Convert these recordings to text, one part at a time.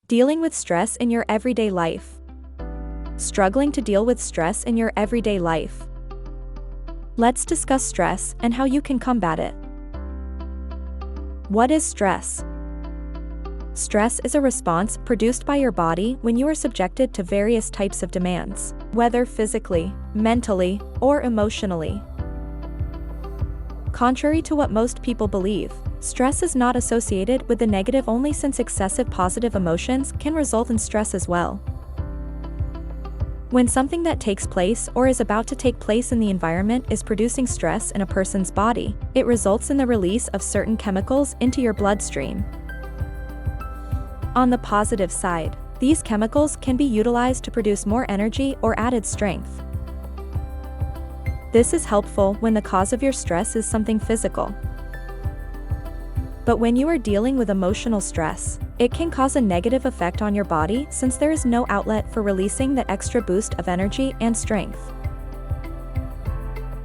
Dealing with stress in your everyday life. Struggling to deal with stress in your everyday life. Let's discuss stress and how you can combat it. What is stress? Stress is a response produced by your body when you are subjected to various types of demands, whether physically, mentally, or emotionally. Contrary to what most people believe, stress is not associated with the negative only since excessive positive emotions can result in stress as well. When something that takes place or is about to take place in the environment is producing stress in a person's body, it results in the release of certain chemicals into your bloodstream. On the positive side, these chemicals can be utilized to produce more energy or added strength. This is helpful when the cause of your stress is something physical. But when you are dealing with emotional stress, it can cause a negative effect on your body since there is no outlet for releasing that extra boost of energy and strength.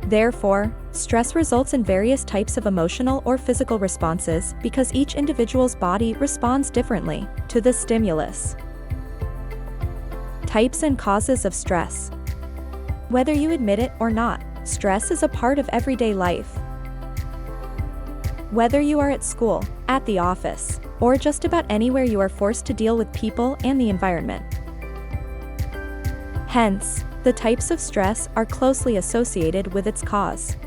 Therefore, stress results in various types of emotional or physical responses because each individual's body responds differently to the stimulus. Types and causes of stress. Whether you admit it or not, stress is a part of everyday life. Whether you are at school, at the office, or just about anywhere you are forced to deal with people and the environment. Hence, the types of stress are closely associated with its cause.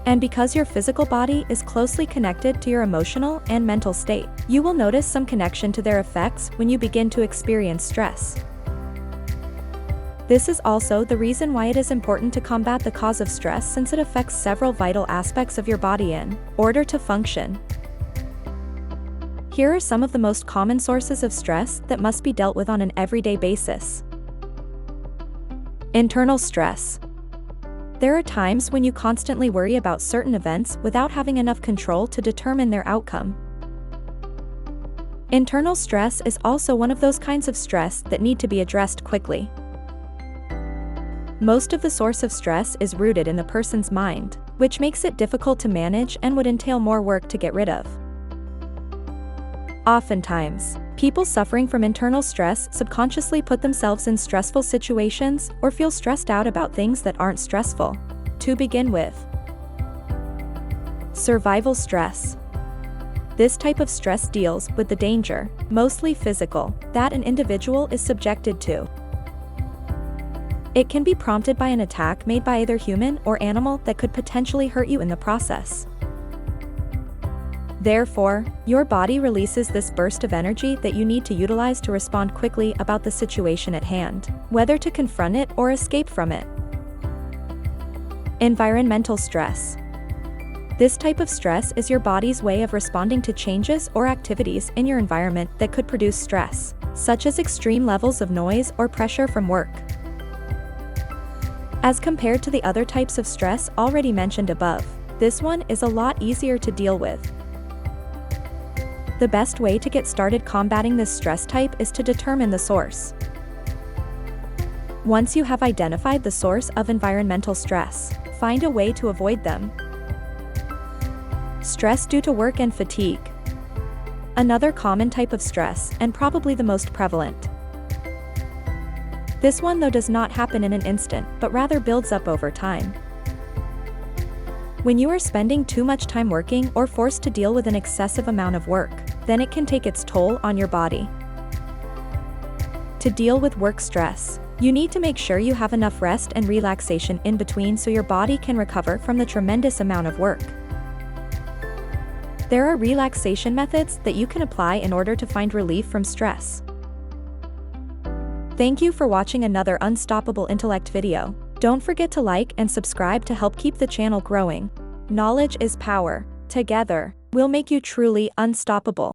And because your physical body is closely connected to your emotional and mental state, you will notice some connection to their effects when you begin to experience stress. This is also the reason why it is important to combat the cause of stress since it affects several vital aspects of your body in order to function. Here are some of the most common sources of stress that must be dealt with on an everyday basis. Internal stress. There are times when you constantly worry about certain events without having enough control to determine their outcome. Internal stress is also one of those kinds of stress that need to be addressed quickly. Most of the source of stress is rooted in the person's mind, which makes it difficult to manage and would entail more work to get rid of. Oftentimes, people suffering from internal stress subconsciously put themselves in stressful situations or feel stressed out about things that aren't stressful. To begin with, survival stress. This type of stress deals with the danger, mostly physical, that an individual is subjected to. It can be prompted by an attack made by either human or animal that could potentially hurt you in the process. Therefore, your body releases this burst of energy that you need to utilize to respond quickly about the situation at hand, whether to confront it or escape from it. Environmental stress. This type of stress is your body's way of responding to changes or activities in your environment that could produce stress, such as extreme levels of noise or pressure from work. As compared to the other types of stress already mentioned above, this one is a lot easier to deal with. The best way to get started combating this stress type is to determine the source. Once you have identified the source of environmental stress, find a way to avoid them. Stress due to work and fatigue. Another common type of stress, and probably the most prevalent. This one though does not happen in an instant, but rather builds up over time. When you are spending too much time working or forced to deal with an excessive amount of work, then it can take its toll on your body. To deal with work stress, you need to make sure you have enough rest and relaxation in between so your body can recover from the tremendous amount of work. There are relaxation methods that you can apply in order to find relief from stress. Thank you for watching another Unstoppable Intellect video. Don't forget to like and subscribe to help keep the channel growing. Knowledge is power. Together, we'll make you truly unstoppable.